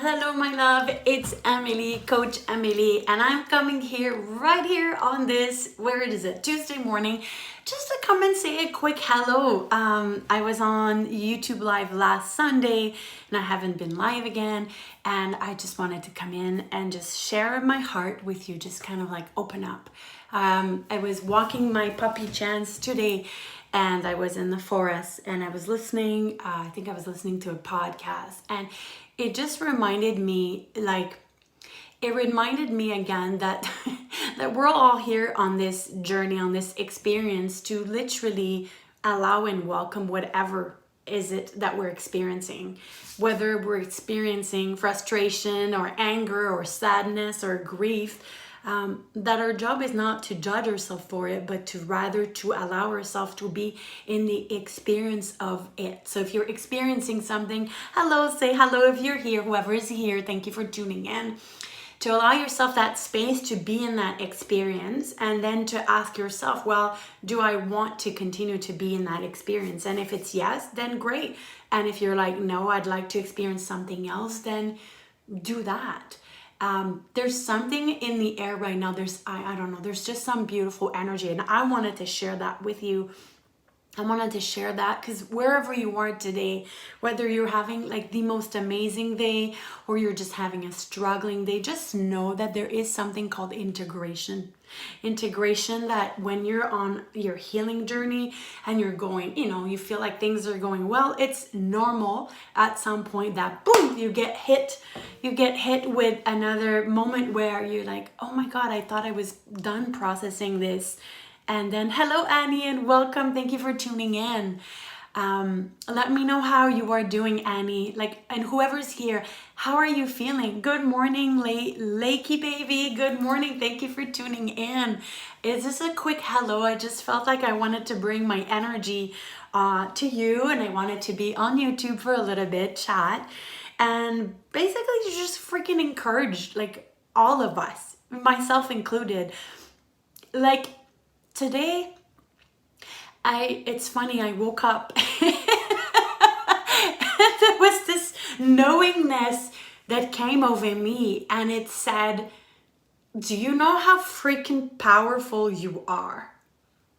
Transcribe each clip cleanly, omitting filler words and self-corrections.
Hello, my love. It's Amelie, Coach Amelie, and I'm coming here right here on this, where it is a Tuesday morning, just to come and say a quick hello. I was on YouTube Live last Sunday, and I haven't been live again, and I just wanted to come in and just share my heart with you, just kind of like open up. I was walking my puppy Chance today, and I was in the forest and I was listening, I think I was listening to a podcast, and it just reminded me, again that that we're all here on this journey, on this experience, to literally allow and welcome whatever is it that we're experiencing, whether we're experiencing frustration or anger or sadness or grief. That our job is not to judge ourselves for it, but to rather to allow ourselves to be in the experience of it. So if you're experiencing something, hello, say hello if you're here, whoever is here, thank you for tuning in. To allow yourself that space to be in that experience, and then to ask yourself, well, do I want to continue to be in that experience? And if it's yes, then great. And if you're like, no, I'd like to experience something else, then do that. There's something in the air right now. I don't know, there's just some beautiful energy, and I wanted to share that with you. I wanted to share that because wherever you are today, whether you're having like the most amazing day or you're just having a struggling day, just know that there is something called integration. Integration, that when you're on your healing journey and you're going, you feel like things are going well, it's normal at some point that boom, you get hit with another moment where you're like, oh my God, I thought I was done processing this. And then, hello, Annie, and welcome. Thank you for tuning in. Let me know how you are doing, Annie. And whoever's here, how are you feeling? Good morning, Lakey baby. Good morning. Thank you for tuning in. Is this a quick hello? I just felt like I wanted to bring my energy to you, and I wanted to be on YouTube for a little bit, chat, and basically to just freaking encourage, all of us, myself included. Today, it's funny, I woke up and there was this knowingness that came over me, and it said, do you know how freaking powerful you are?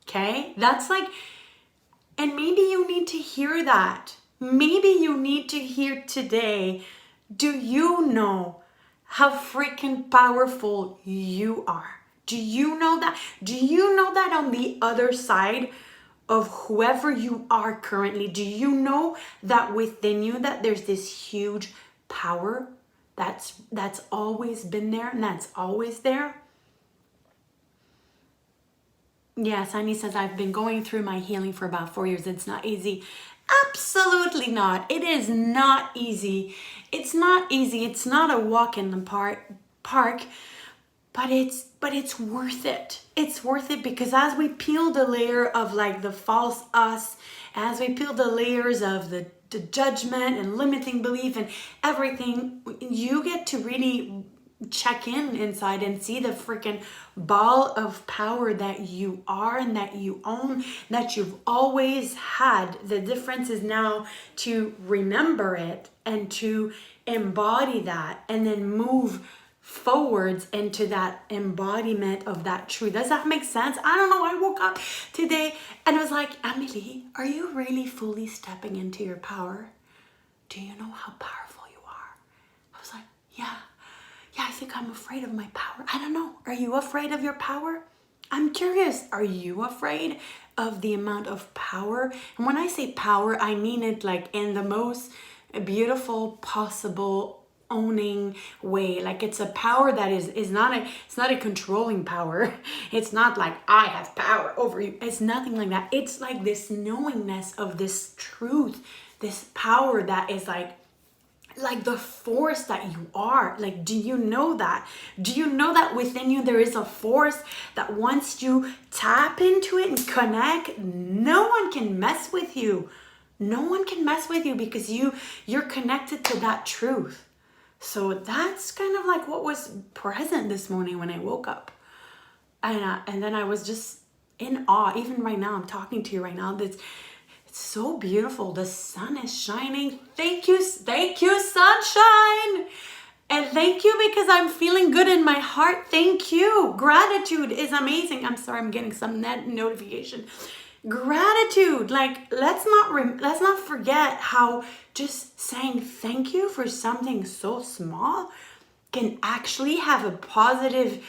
Okay? And maybe you need to hear that. Maybe you need to hear today, do you know how freaking powerful you are? Do you know that? Do you know that on the other side of whoever you are currently, do you know that within you that there's this huge power that's always been there and that's always there? Yes, Annie says, I've been going through my healing for about 4 years. It's not easy. Absolutely not. It is not easy. It's not easy. It's not a walk in the park. But it's worth it. It's worth it because as we peel the layer of the false us, as we peel the layers of the judgment and limiting belief and everything, you get to really check in inside and see the freaking ball of power that you are and that you own, that you've always had. The difference is now to remember it and to embody that and then move forwards into that embodiment of that truth. Does that make sense? I don't know. I woke up today and I was like, Amelie, are you really fully stepping into your power? Do you know how powerful you are? I was like, yeah, I think I'm afraid of my power. I don't know. Are you afraid of your power? I'm curious. Are you afraid of the amount of power? And when I say power, I mean it in the most beautiful possible owning way. It's a power that is not a controlling power. It's not like I have power over you. It's nothing like that. It's like this knowingness of this truth, this power that is like the force that you are. Do you know that? Do you know that within you there is a force that once you tap into it and connect, no one can mess with you. No one can mess with you because you're connected to that truth. So that's kind of what was present this morning when I woke up. And then I was just in awe. Even right now, I'm talking to you right now. It's so beautiful. The sun is shining. Thank you, sunshine. And thank you because I'm feeling good in my heart. Thank you. Gratitude is amazing. I'm sorry, I'm getting some net notification. Gratitude, like let's not forget how just saying thank you for something so small can actually have a positive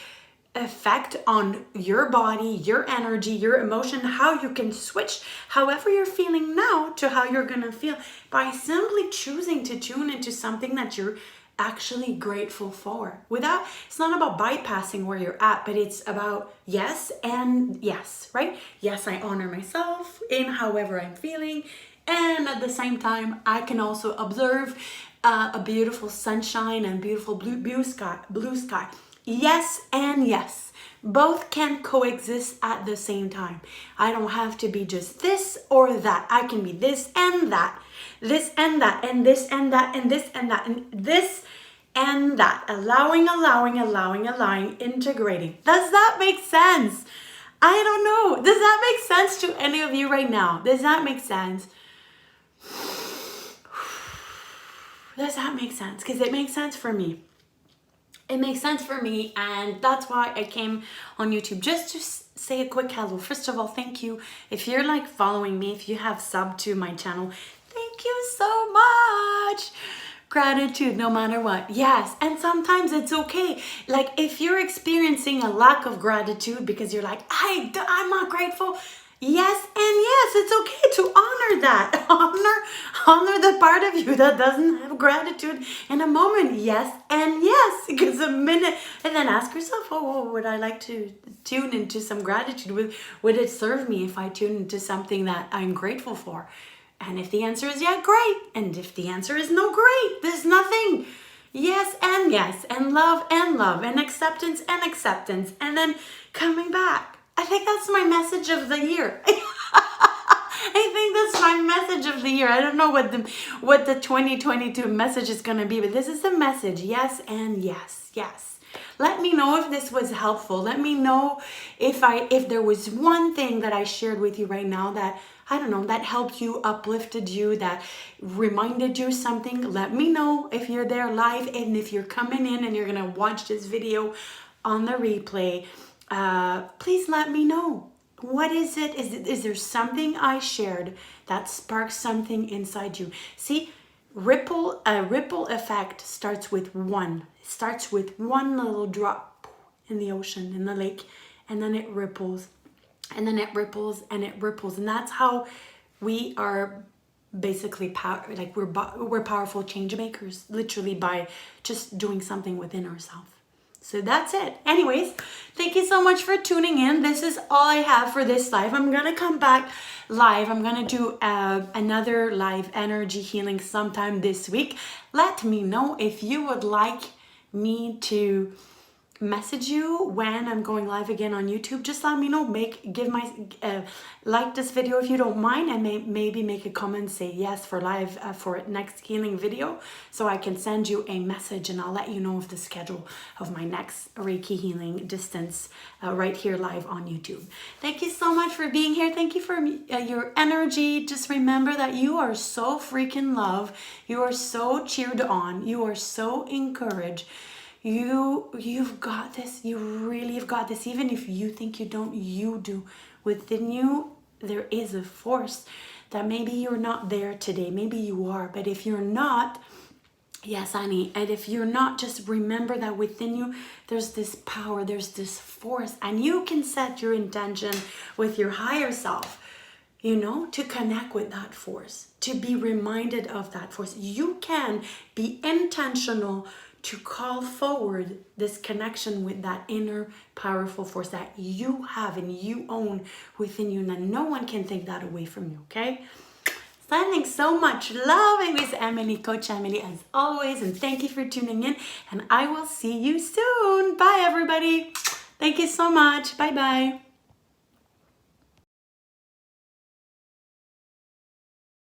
effect on your body, your energy, your emotion, how you can switch however you're feeling now to how you're gonna feel by simply choosing to tune into something that you're actually grateful for. Without, it's not about bypassing where you're at, but it's about yes and yes, right? Yes, I honor myself in however I'm feeling, and at the same time I can also observe a beautiful sunshine and beautiful blue sky. Yes and yes. Both can coexist at the same time. I don't have to be just this or that. I can be this and that. This and that and this and that and this and that and this and that. Allowing, integrating. Does that make sense? I don't know. Does that make sense to any of you right now? Does that make sense? Does that make sense? Because it makes sense for me. It makes sense for me, and that's why I came on YouTube just to say a quick hello. First of all, thank you. If you're like following me, if you have subbed to my channel, thank you so much. Gratitude no matter what. Yes, and sometimes it's okay. Like if you're experiencing a lack of gratitude because you're like, I'm not grateful. Yes, and yes, it's okay to honor that. Honor the part of you that doesn't have gratitude in a moment. Yes, and yes, because a minute, and then ask yourself, oh, would I like to tune into some gratitude? Would it serve me if I tune into something that I'm grateful for? And if the answer is yeah, great. And if the answer is no, great. There's nothing. Yes, and love, and acceptance, and then coming back. I think that's my message of the year. I think that's my message of the year. I don't know what the 2022 message is going to be, but this is the message. Yes, and yes. Let me know if this was helpful. Let me know if there was one thing that I shared with you right now that, I don't know, that helped you, uplifted you, that reminded you something. Let me know if you're there live, and if you're coming in and you're going to watch this video on the replay. Please let me know. What is it? Is there something I shared that sparks something inside you? See, a ripple effect starts with one. It starts with one little drop in the ocean, in the lake, and then it ripples, and then it ripples, and it ripples, and that's how we are basically we're powerful change makers, literally by just doing something within ourselves. So that's it. Anyways, thank you so much for tuning in. This is all I have for this live. I'm going to come back live. I'm going to do another live energy healing sometime this week. Let me know if you would like me to message you when I'm going live again on YouTube. Just let me know. Like this video if you don't mind, and maybe make a comment, say yes for live for next healing video, so I can send you a message and I'll let you know of the schedule of my next Reiki healing distance right here live on YouTube. Thank you so much for being here. Thank you for your energy. Just remember that you are so freaking loved. You are so cheered on. You are so encouraged. You've got this. You really have got this. Even if you think you don't, you do. Within you, there is a force that maybe you're not there today. Maybe you are. But if you're not, yes, honey. And if you're not, just remember that within you, there's this power. There's this force. And you can set your intention with your higher self, to connect with that force, to be reminded of that force. You can be intentional to call forward this connection with that inner powerful force that you have and you own within you, and no one can take that away from you, okay? Sending so much love. It was Amelie, Coach Amelie, as always, and thank you for tuning in, and I will see you soon. Bye, everybody. Thank you so much. Bye-bye.